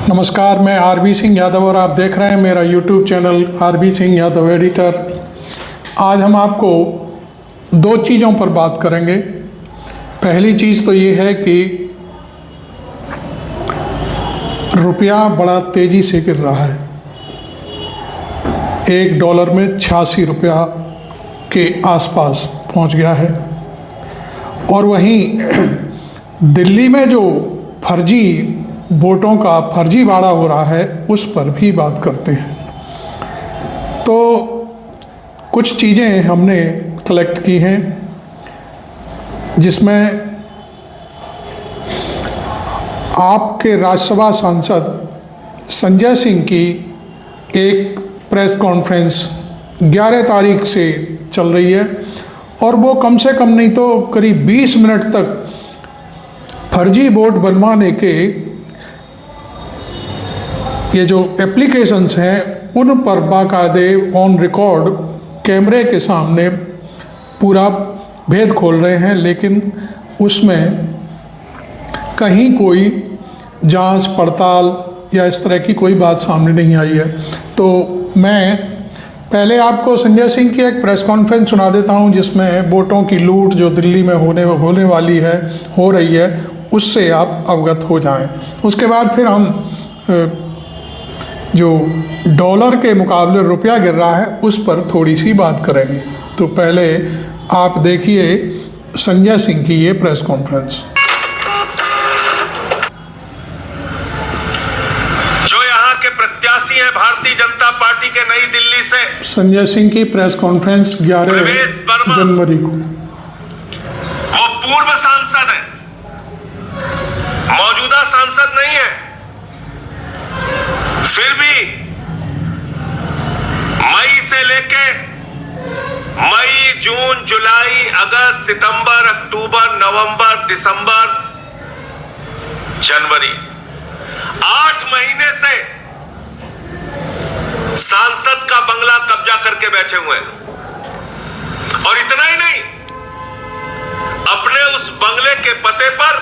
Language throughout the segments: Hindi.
नमस्कार, मैं आरबी सिंह यादव और आप देख रहे हैं मेरा YouTube channel RB Singh Yadav editor. आज हम आपको दो चीज़ों पर बात करेंगे। पहली चीज़ तो ये है कि रुपया बड़ा तेज़ी से गिर रहा है। $1 में 86 रुपया के आसपास पहुंच गया है। और वहीं दिल्ली में जो फर्जी वोटों का फर्जीवाड़ा हो रहा है उस पर भी बात करते हैं। तो कुछ चीज़ें हमने कलेक्ट की हैं जिसमें आपके राज्यसभा सांसद संजय सिंह की एक प्रेस कॉन्फ्रेंस 11 तारीख से चल रही है और वो कम से कम नहीं तो करीब 20 मिनट तक फर्जी वोट बनवाने के ये जो एप्लीकेशंस हैं उन पर बाकायदे ऑन रिकॉर्ड कैमरे के सामने पूरा भेद खोल रहे हैं, लेकिन उसमें कहीं कोई जांच पड़ताल या इस तरह की कोई बात सामने नहीं आई है। तो मैं पहले आपको संजय सिंह की एक प्रेस कॉन्फ्रेंस सुना देता हूं जिसमें वोटों की लूट जो दिल्ली में होने वाली है, हो रही है, उससे आप अवगत हो जाएं। उसके बाद फिर हम जो डॉलर के मुकाबले रुपया गिर रहा है उस पर थोड़ी सी बात करेंगे। तो पहले आप देखिए संजय सिंह की ये प्रेस कॉन्फ्रेंस। जो यहाँ के प्रत्याशी हैं भारतीय जनता पार्टी के नई दिल्ली से, संजय सिंह की प्रेस कॉन्फ्रेंस 11 जनवरी को। वो पूर्व सांसद हैं, मौजूदा सांसद नहीं है। फिर भी मई से लेके मई, जून, जुलाई, अगस्त, सितंबर, अक्टूबर, नवंबर, दिसंबर, जनवरी, 8 महीने से सांसद का बंगला कब्जा करके बैठे हुए हैं। और इतना ही नहीं, अपने उस बंगले के पते पर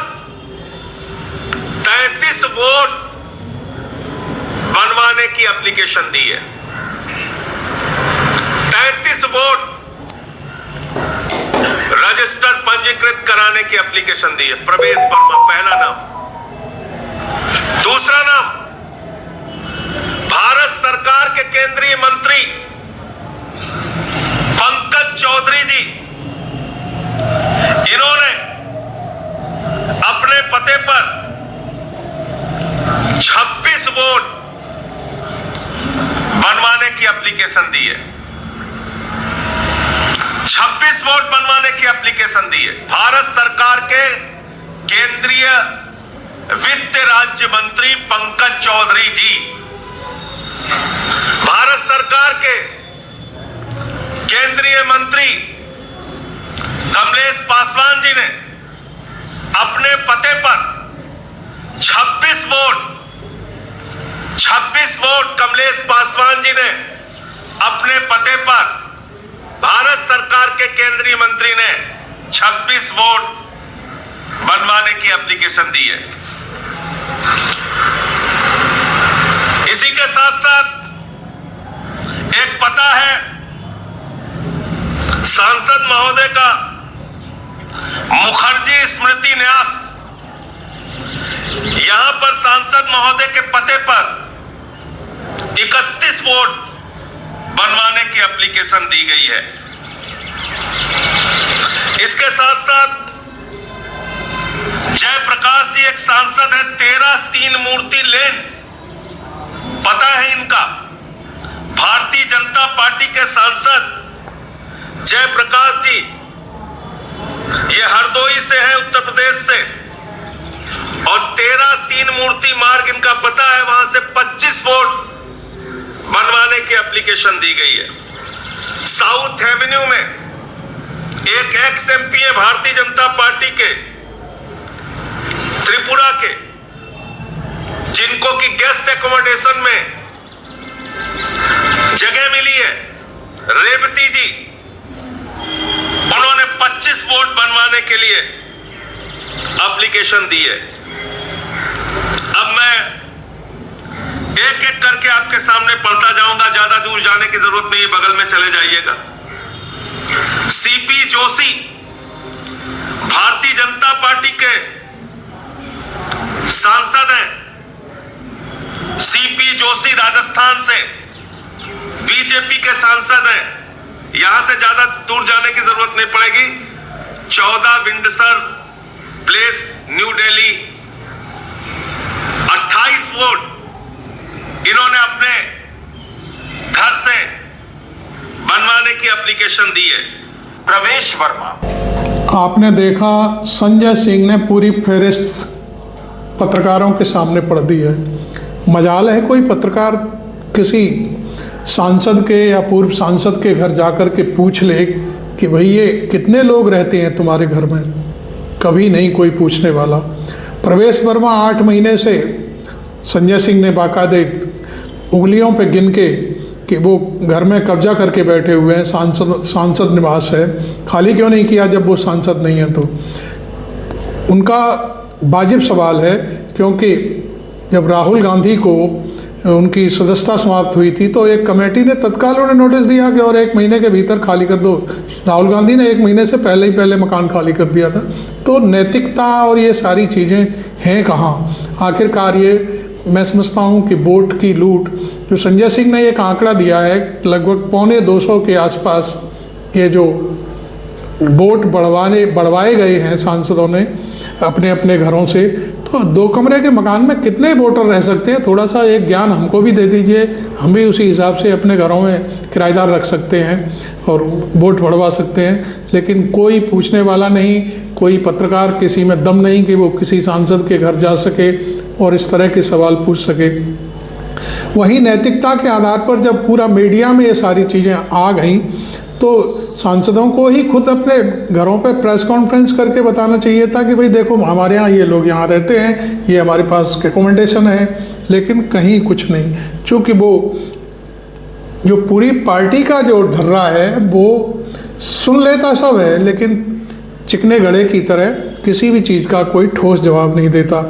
33 वोट बनवाने की एप्लीकेशन दी है। 33 वोट रजिस्टर पंजीकृत कराने की एप्लीकेशन दी है। प्रवेश वर्मा पहला नाम। दूसरा नाम, भारत सरकार के केंद्रीय मंत्री पंकज चौधरी जी, इन्होंने अपने पते पर 26 वोट बनवाने की एप्लीकेशन दी है। 26 वोट बनवाने की एप्लीकेशन दी है। भारत सरकार के केंद्रीय वित्त राज्य मंत्री पंकज चौधरी जी, भारत सरकार के केंद्रीय मंत्री कमलेश पासवान जी ने अपने पते पर 26 वोट कमलेश पासवान जी ने अपने पते पर, भारत सरकार के केंद्रीय मंत्री ने 26 वोट बनवाने की एप्लीकेशन दी है। इसी के साथ साथ एक पता है सांसद महोदय का मुखर्जी स्मृति न्यास। यहां पर सांसद महोदय के पते पर 31 वोट बनवाने की एप्लीकेशन दी गई है। इसके साथ साथ जयप्रकाश जी एक सांसद है, 13 तीन मूर्ति लेन, पता है इनका। भारतीय जनता पार्टी के सांसद जयप्रकाश जी, ये हरदोई से है, उत्तर प्रदेश से, और 13 तीन मूर्ति मार्ग इनका पता है, वहां से 25 वोट बनवाने की एप्लीकेशन दी गई है। साउथ एवेन्यू में एक एक्स एमपी है भारतीय जनता पार्टी के, त्रिपुरा के, जिनको की गेस्ट एकोमोडेशन में जगह मिली है, रेवती जी, उन्होंने 25 वोट बनवाने के लिए एप्लीकेशन दी है। अब मैं एक एक करके आपके सामने पढ़ता जाऊंगा, ज्यादा दूर जाने की जरूरत नहीं है, बगल में चले जाइएगा। सीपी जोशी भारतीय जनता पार्टी के सांसद हैं। सीपी जोशी राजस्थान से बीजेपी के सांसद हैं। यहां से ज्यादा दूर जाने की जरूरत नहीं पड़ेगी। 14 Windsor place, new Delhi, 28 vote इन्होंने अपने घर से बनवाने की एप्लीकेशन दी है। प्रवेश वर्मा। आपने देखा संजय सिंह ने पूरी फेहरिस्त पत्रकारों के सामने पढ़ दी है। मजाल है कोई पत्रकार किसी सांसद के या पूर्व सांसद के घर जाकर के पूछ ले कि भाई ये कितने लोग रहते हैं तुम्हारे घर में? कभी नहीं कोई पूछने वाला। प्रवेश वर्मा 8 महीने से संजय सिंह ने बाकायदे उंगलियों पे गिन के कि वो घर में कब्जा करके बैठे हुए हैं। सांसद निवास है, खाली क्यों नहीं किया जब वो सांसद नहीं है? तो उनका वाजिब सवाल है, क्योंकि जब राहुल गांधी को उनकी सदस्यता समाप्त हुई थी तो एक कमेटी ने तत्काल उन्हें नोटिस दिया कि और 1 महीने के भीतर खाली कर दो। राहुल गांधी ने 1 महीने से पहले मकान खाली कर दिया था। तो नैतिकता और ये सारी चीज़ें हैं कहाँ? आखिरकार ये मैं समझता हूँ कि वोट की लूट, जो संजय सिंह ने एक आंकड़ा दिया है लगभग 250 के आसपास ये जो वोट बढ़वाए गए हैं सांसदों ने अपने अपने घरों से, तो 2 कमरे के मकान में कितने वोटर रह सकते हैं? थोड़ा सा एक ज्ञान हमको भी दे दीजिए, हम भी उसी हिसाब से अपने घरों में किराएदार रख सकते हैं और वोट बढ़वा सकते हैं। लेकिन कोई पूछने वाला नहीं, कोई पत्रकार किसी में दम नहीं कि वो किसी सांसद के घर जा सके और इस तरह के सवाल पूछ सके। वहीं नैतिकता के आधार पर जब पूरा मीडिया में ये सारी चीज़ें आ गई तो सांसदों को ही खुद अपने घरों पे प्रेस कॉन्फ्रेंस करके बताना चाहिए था कि भाई देखो हमारे यहाँ ये लोग यहाँ रहते हैं, ये हमारे पास रिकमेंडेशन है। लेकिन कहीं कुछ नहीं, चूँकि वो जो पूरी पार्टी का जो ढर्रा है वो सुन लेता सब है, लेकिन चिकने घड़े की तरह किसी भी चीज़ का कोई ठोस जवाब नहीं देता।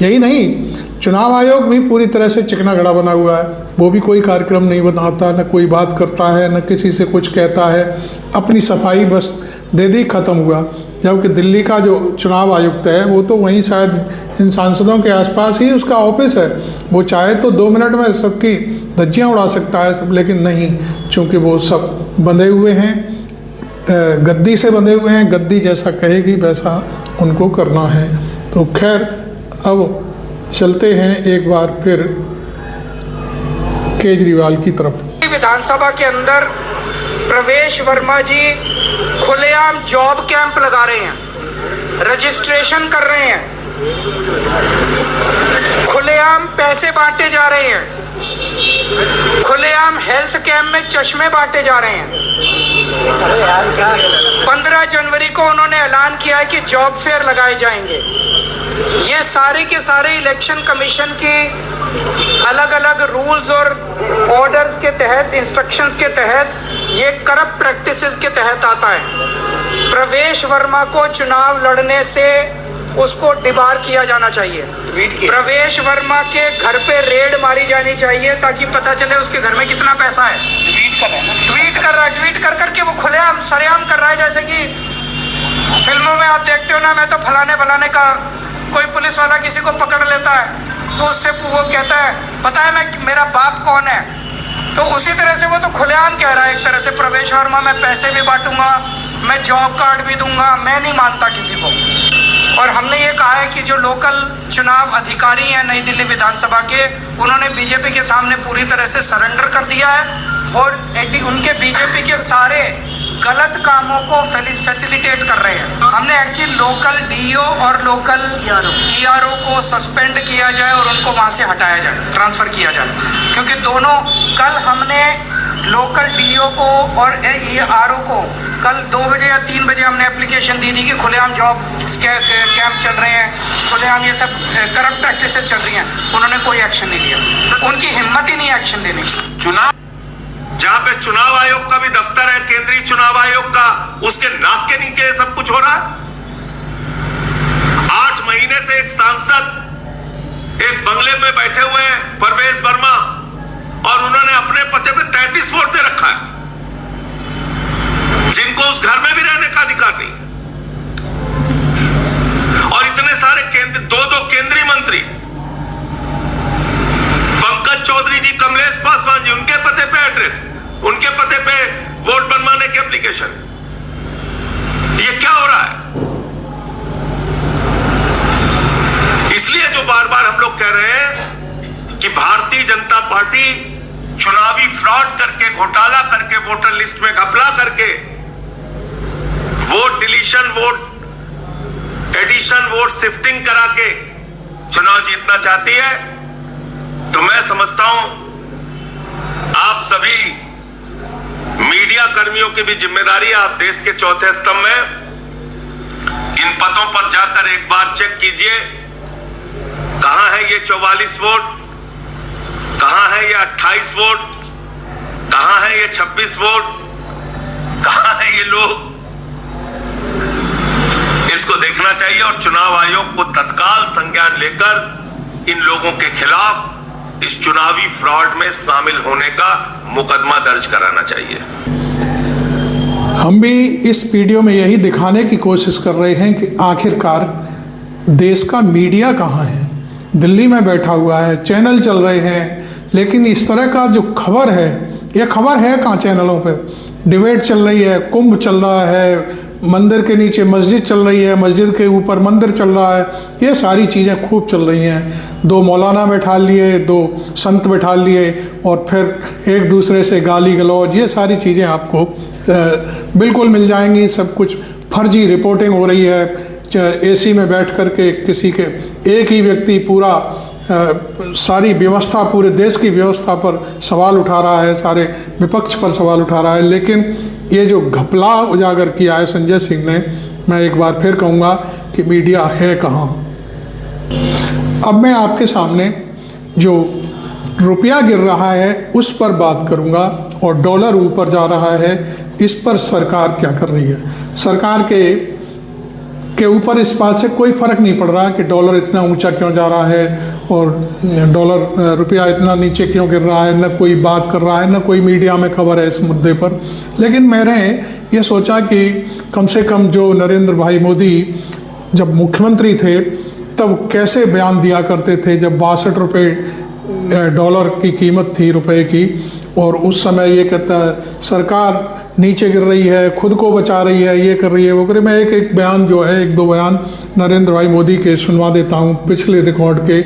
यही नहीं, चुनाव आयोग भी पूरी तरह से चिकना घड़ा बना हुआ है। वो भी कोई कार्यक्रम नहीं बनाता, न कोई बात करता है, न किसी से कुछ कहता है। अपनी सफाई बस दे दी, ख़त्म हुआ। जबकि दिल्ली का जो चुनाव आयुक्त है वो तो वहीं शायद इन सांसदों के आसपास ही उसका ऑफिस है। वो चाहे तो 2 मिनट में सबकी धज्जियाँ उड़ा सकता है सब, लेकिन नहीं, चूँकि वो सब बंधे हुए हैं, गद्दी से बंधे हुए हैं। गद्दी जैसा कहेगी वैसा उनको करना है। तो खैर अब चलते हैं एक बार फिर केजरीवाल की तरफ। विधानसभा के अंदर प्रवेश वर्मा जी खुलेआम जॉब कैंप लगा रहे हैं, रजिस्ट्रेशन कर रहे हैं, खुलेआम पैसे बांटे जा रहे हैं, खुलेआम हेल्थ कैंप में चश्मे बांटे जा रहे हैं। 15 जनवरी को उन्होंने ऐलान किया है कि जॉब फेयर लगाए जाएंगे। ये सारे के सारे इलेक्शन कमीशन के अलग अलग रूल्स और ऑर्डर्स के तहत, इंस्ट्रक्शंस के तहत, ये करप्ट प्रैक्टिसेस के तहत आता है। प्रवेश वर्मा को चुनाव लड़ने से उसको डिबार किया जाना चाहिए। प्रवेश वर्मा के घर पे रेड मारी जानी चाहिए ताकि पता चले उसके घर में कितना पैसा है। ट्वीट कर करके वो खुलेआम सरेआम कर रहा है, जैसे कि फिल्मों में आप देखते हो ना, मैं तो फलाने का कोई पुलिस वाला किसी को पकड़ लेता है तो उससे वो कहता है पता है मेरा बाप कौन है। तो उसी तरह से वो तो खुलेआम कह रहा है एक तरह से, प्रवेश वर्मा मैं पैसे भी बांटूंगा, मैं जॉब कार्ड भी दूंगा, मैं नहीं मानता किसी को। और हमने ये कहा है कि जो लोकल चुनाव अधिकारी हैं नई दिल्ली विधानसभा के, उन्होंने बीजेपी के सामने पूरी तरह से सरेंडर कर दिया है और उनके बीजेपी के सारे गलत कामों को फैसिलिटेट कर रहे हैं। हमने एक्चुअली लोकल डीओ और लोकल ईआरओ को सस्पेंड किया जाए और उनको वहाँ से हटाया जाए, ट्रांसफ़र किया जाए, क्योंकि दोनों कल हमने लोकल डीओ को और ईआरओ को कल 2 बजे या 3 बजे हमने एप्लीकेशन दी थी कि खुलेआम जॉब कैंप चल रहे हैं, खुलेआम ये सब करप्ट प्रैक्टिसेस चल रही हैं। उन्होंने कोई एक्शन नहीं लिया, उनकी हिम्मत ही नहीं एक्शन लेने की। चुनाव जहां पे चुनाव आयोग का भी दफ्तर है, केंद्रीय चुनाव आयोग का, उसके नाक के नीचे ये सब कुछ हो रहा है। 8 महीने से एक सांसद एक बंगले में बैठे हुए हैं, प्रवेश वर्मा, भारतीय जनता पार्टी चुनावी फ्रॉड करके, घोटाला करके, वोटर लिस्ट में घपला करके, vote deletion, vote addition, vote shifting करा के चुनाव जीतना चाहती है, तो मैं समझता हूं आप सभी मीडिया कर्मियों की भी जिम्मेदारी है। आप देश के चौथे स्तंभ में, इन पदों पर जाकर एक बार चेक कीजिए, कहां है ये 44 वोट, कहां है ये 28 वोट, कहां है ये 26 वोट, कहां है ये लोग। इसको देखना चाहिए और चुनाव आयोग को तत्काल संज्ञान लेकर इन लोगों के खिलाफ इस चुनावी फ्रॉड में शामिल होने का मुकदमा दर्ज कराना चाहिए। हम भी इस वीडियो में यही दिखाने की कोशिश कर रहे हैं कि आखिरकार देश का मीडिया कहाँ है। दिल्ली में बैठा हुआ है, चैनल चल रहे हैं, लेकिन इस तरह का जो खबर है, ये खबर है कहाँ चैनलों पे। डिबेट चल रही है, कुंभ चल रहा है, मंदिर के नीचे मस्जिद चल रही है, मस्जिद के ऊपर मंदिर चल रहा है, ये सारी चीज़ें खूब चल रही हैं। 2 मौलाना बैठा लिए, 2 संत बैठा लिए और फिर एक दूसरे से गाली गलौज, ये सारी चीज़ें आपको बिल्कुल मिल जाएंगी। सब कुछ फर्जी रिपोर्टिंग हो रही है। एसी में बैठ कर के किसी के एक ही व्यक्ति पूरा सारी व्यवस्था, पूरे देश की व्यवस्था पर सवाल उठा रहा है, सारे विपक्ष पर सवाल उठा रहा है। लेकिन ये जो घपला उजागर किया है संजय सिंह ने, मैं एक बार फिर कहूँगा कि मीडिया है कहाँ। अब मैं आपके सामने जो रुपया गिर रहा है उस पर बात करूँगा और डॉलर ऊपर जा रहा है, इस पर सरकार क्या कर रही है। सरकार के ऊपर इस बात से कोई फ़र्क नहीं पड़ रहा कि डॉलर इतना ऊंचा क्यों जा रहा है और डॉलर रुपया इतना नीचे क्यों गिर रहा है। न कोई बात कर रहा है, न कोई मीडिया में खबर है इस मुद्दे पर। लेकिन मैंने ये सोचा कि कम से कम जो नरेंद्र भाई मोदी जब मुख्यमंत्री थे तब कैसे बयान दिया करते थे, जब 62 रुपये डॉलर की कीमत थी रुपए की, और उस समय ये कहता है सरकार नीचे गिर रही है, खुद को बचा रही है, ये कर रही है, वो करे। मैं एक बयान जो है, 1-2 बयान नरेंद्र भाई मोदी के सुनवा देता हूँ पिछले रिकॉर्ड के,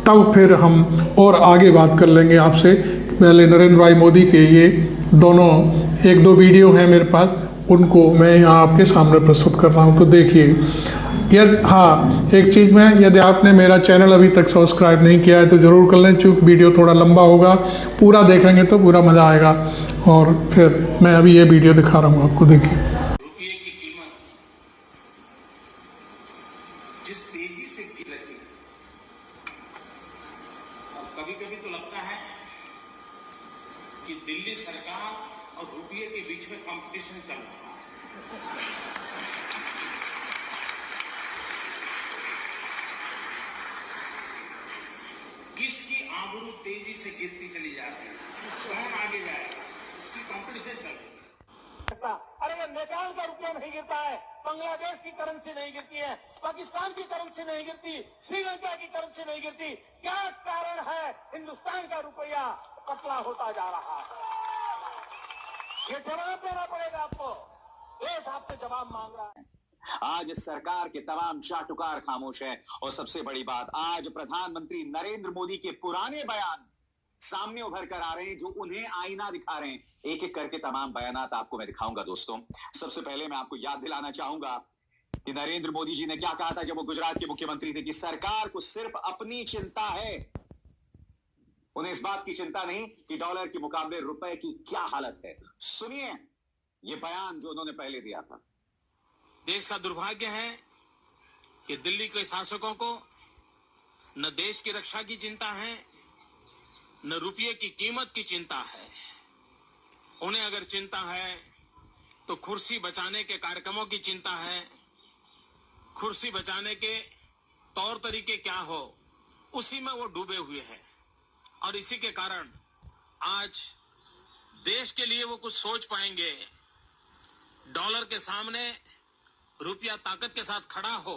तब फिर हम और आगे बात कर लेंगे आपसे। पहले नरेंद्र भाई मोदी के ये दोनों 1-2 वीडियो हैं मेरे पास, उनको मैं यहाँ आपके सामने प्रस्तुत कर रहा हूँ। तो देखिए, एक चीज़ में, यदि आपने मेरा चैनल अभी तक सब्सक्राइब नहीं किया है तो ज़रूर कर लें, चूँकि वीडियो थोड़ा लंबा होगा, पूरा देखेंगे तो पूरा मज़ा आएगा। और फिर मैं अभी ये वीडियो दिखा रहा हूँ आपको, देखिए। रुपये की कीमत जिस तेजी से गिर रही है, और कभी-कभी तो लगता है कि दिल्ली सरकार और रुपये के बीच में कंपटीशन चल रहा है। किसकी आबरू तेजी से गिरती चली जा रही है, कौन आगे जाएगा, इसकी कंपटीशन चल रही है। अरे ये नेपाल का रुपया नहीं गिरता है, बांग्लादेश की करेंसी नहीं गिरती है, पाकिस्तान की करेंसी नहीं गिरती, श्रीलंका की करेंसी नहीं गिरती, क्या कारण है हिंदुस्तान का रुपया पतला होता जा रहा है? ये जवाब देना पड़ेगा आपको, देश आपसे जवाब मांग रहा है। आज सरकार के तमाम चाटुकार खामोश है और सबसे बड़ी बात, आज प्रधानमंत्री नरेंद्र मोदी के पुराने बयान सामने उभर कर आ रहे हैं, जो उन्हें आईना दिखा रहे हैं। एक एक करके तमाम बयानात आपको मैं दिखाऊंगा। दोस्तों, सबसे पहले मैं आपको याद दिलाना चाहूंगा कि नरेंद्र मोदी जी ने क्या कहा था जब वो गुजरात के मुख्यमंत्री थे, कि सरकार को सिर्फ अपनी चिंता है, उन्हें इस बात की चिंता नहीं कि डॉलर के मुकाबले रुपए की क्या हालत है। सुनिए ये बयान जो उन्होंने पहले दिया था। देश का दुर्भाग्य है कि दिल्ली के शासकों को न देश की रक्षा की चिंता है, न रुपये की कीमत की चिंता है। उन्हें अगर चिंता है तो कुर्सी बचाने के कार्यक्रमों की चिंता है, कुर्सी बचाने के तौर तरीके क्या हो, उसी में वो डूबे हुए हैं। और इसी के कारण आज देश के लिए वो कुछ सोच पाएंगे, डॉलर के सामने रुपया ताकत के साथ खड़ा हो,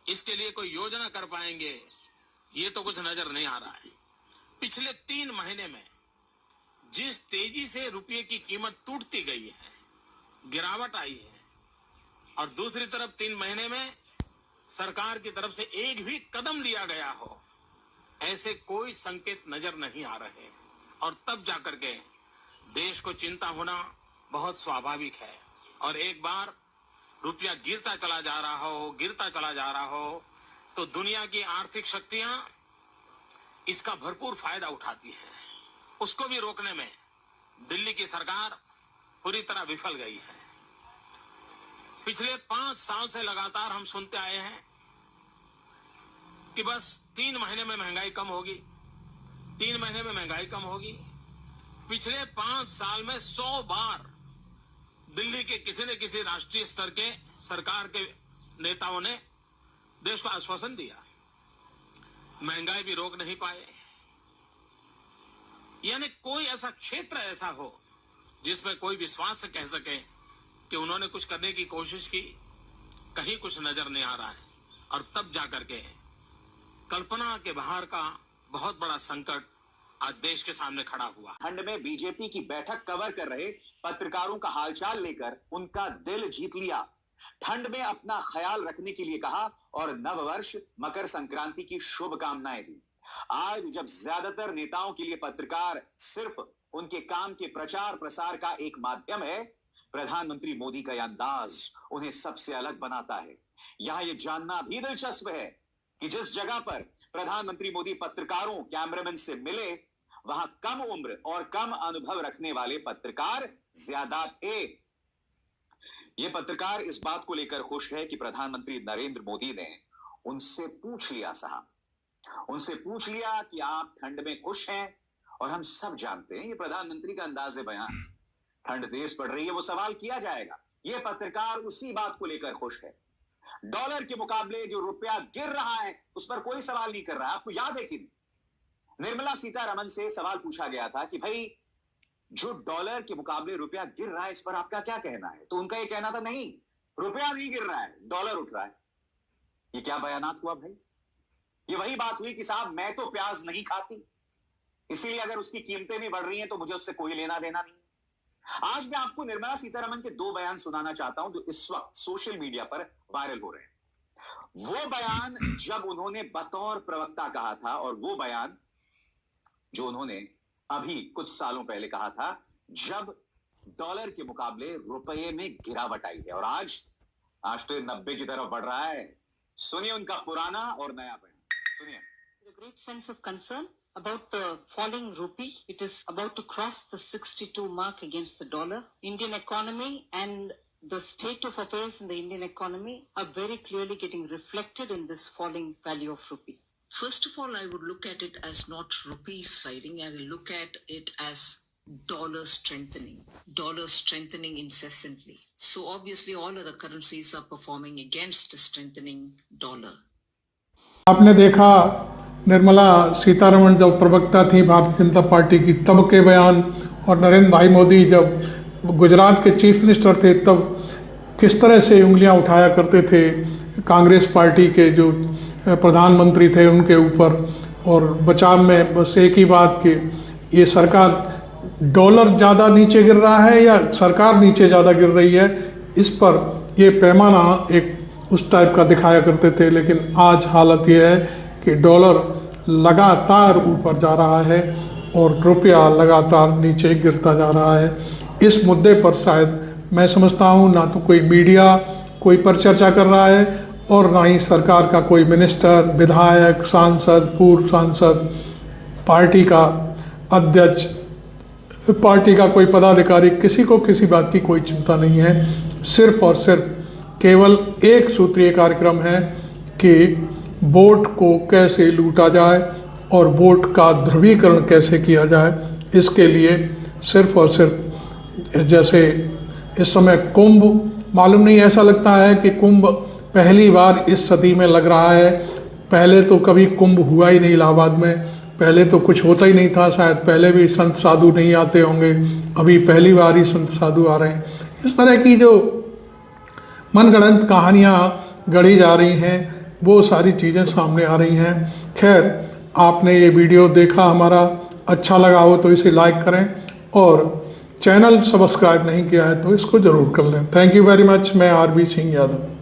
इसके लिए कोई योजना कर पाएंगे, ये तो कुछ नजर नहीं आ रहा है। पिछले 3 महीने में जिस तेजी से रुपये की कीमत टूटती गई है, गिरावट आई है, और दूसरी तरफ 3 महीने में सरकार की तरफ से एक भी कदम लिया गया हो ऐसे कोई संकेत नजर नहीं आ रहे और तब जाकर के देश को चिंता होना बहुत स्वाभाविक है। और एक बार रुपया गिरता चला जा रहा हो तो दुनिया की आर्थिक शक्तियां इसका भरपूर फायदा उठाती है। उसको भी रोकने में दिल्ली की सरकार पूरी तरह विफल गई है। पिछले 5 साल से लगातार हम सुनते आए हैं कि बस 3 महीने में महंगाई कम होगी, 3 महीने में महंगाई कम होगी। पिछले 5 साल में 100 बार दिल्ली के किसी न किसी राष्ट्रीय स्तर के सरकार के नेताओं ने देश को आश्वासन दिया, महंगाई भी रोक नहीं पाए। यानी कोई ऐसा क्षेत्र ऐसा हो जिसमें कोई विश्वास से कह सके कि उन्होंने कुछ करने की कोशिश की, कहीं कुछ नजर नहीं आ रहा है। और तब जाकर के कल्पना के बाहर का बहुत बड़ा संकट आज देश के सामने खड़ा हुआ। ठंड में बीजेपी की बैठक कवर कर रहे पत्रकारों का हालचाल लेकर उनका दिल जीत लिया, ठंड में अपना ख्याल रखने के लिए कहा और नववर्ष मकर संक्रांति की शुभकामनाएं दी। आज जब ज्यादातर नेताओं के लिए पत्रकार सिर्फ उनके काम के प्रचार प्रसार का एक माध्यम है, प्रधानमंत्री मोदी का यह अंदाज उन्हें सबसे अलग बनाता है। यहां यह जानना भी दिलचस्प है कि जिस जगह पर प्रधानमंत्री मोदी पत्रकारों कैमरामैन से मिले, वहां कम उम्र और कम अनुभव रखने वाले पत्रकार ज्यादा थे। ये पत्रकार इस बात को लेकर खुश है कि प्रधानमंत्री नरेंद्र मोदी ने उनसे पूछ लिया साहब, उनसे पूछ लिया कि आप ठंड में खुश हैं। और हम सब जानते हैं ये प्रधानमंत्री का अंदाज़े बयान, ठंड तेज पड़ रही है वो सवाल किया जाएगा। ये पत्रकार उसी बात को लेकर खुश है। डॉलर के मुकाबले जो रुपया गिर रहा है उस पर कोई सवाल नहीं कर रहा है। आपको याद है कि निर्मला सीतारमण से सवाल पूछा गया था कि भाई जो डॉलर के मुकाबले रुपया गिर रहा है इस पर आपका क्या कहना है, तो उनका यह कहना था नहीं, रुपया नहीं गिर रहा है, डॉलर उठ रहा है। ये क्या बयानात हुआ भाई? ये वही बात हुई कि साहब मैं तो प्याज नहीं खाती, इसीलिए अगर उसकी कीमतें भी बढ़ रही हैं तो मुझे उससे कोई लेना देना नहीं। आज मैं आपको निर्मला सीतारमण के 2 बयान सुनाना चाहता हूं जो इस वक्त सोशल मीडिया पर वायरल हो रहे हैं। वो बयान जब उन्होंने बतौर प्रवक्ता कहा था और वो बयान जो उन्होंने अभी कुछ सालों पहले कहा था जब डॉलर के मुकाबले रुपये में गिरावट आई है। और आज तो ये 90 की तरफ बढ़ रहा है। सुनिए उनका पुराना और नया बयान, सुनिए। A great sense of concern about the falling rupee. It is about to cross the 62 mark against the dollar. Indian economy and the state of affairs in the Indian economy are very clearly getting reflected in this falling value of rupee. First of all, I would look at it as not rupee sliding. I will look at it as dollar strengthening incessantly. So obviously all other currencies are performing against a strengthening dollar. आपने देखा निर्मला सीतारमण जब प्रवक्ता थी भारतीय जनता पार्टी की तब के बयान, और नरेंद्र भाई मोदी जब गुजरात के चीफ मिनिस्टर थे तब किस तरह से उंगलियां उठाया करते थे कांग्रेस पार्टी के जो प्रधानमंत्री थे उनके ऊपर। और बचाव में बस एक ही बात कि ये सरकार डॉलर ज़्यादा नीचे गिर रहा है या सरकार नीचे ज़्यादा गिर रही है, इस पर ये पैमाना एक उस टाइप का दिखाया करते थे। लेकिन आज हालत ये है कि डॉलर लगातार ऊपर जा रहा है और रुपया लगातार नीचे गिरता जा रहा है। इस मुद्दे पर शायद मैं समझता हूँ ना तो कोई मीडिया कोई पर चर्चा कर रहा है और ना ही सरकार का कोई मिनिस्टर, विधायक, सांसद, पूर्व सांसद, पार्टी का अध्यक्ष, पार्टी का कोई पदाधिकारी, किसी को किसी बात की कोई चिंता नहीं है। सिर्फ और सिर्फ केवल एक सूत्रीय कार्यक्रम है कि वोट को कैसे लूटा जाए और वोट का ध्रुवीकरण कैसे किया जाए। इसके लिए सिर्फ और सिर्फ जैसे इस समय कुंभ, मालूम नहीं ऐसा लगता है कि कुंभ पहली बार इस सदी में लग रहा है। पहले तो कभी कुंभ हुआ ही नहीं इलाहाबाद में, पहले तो कुछ होता ही नहीं था, शायद पहले भी संत साधु नहीं आते होंगे, अभी पहली बार ही संत साधु आ रहे हैं। इस तरह की जो मनगढ़ंत कहानियाँ गढ़ी जा रही हैं वो सारी चीज़ें सामने आ रही हैं। खैर, आपने ये वीडियो देखा, हमारा अच्छा लगा हो तो इसे लाइक करें और चैनल सब्सक्राइब नहीं किया है तो इसको ज़रूर कर लें। Thank you very much. मैं आरबी सिंह यादव।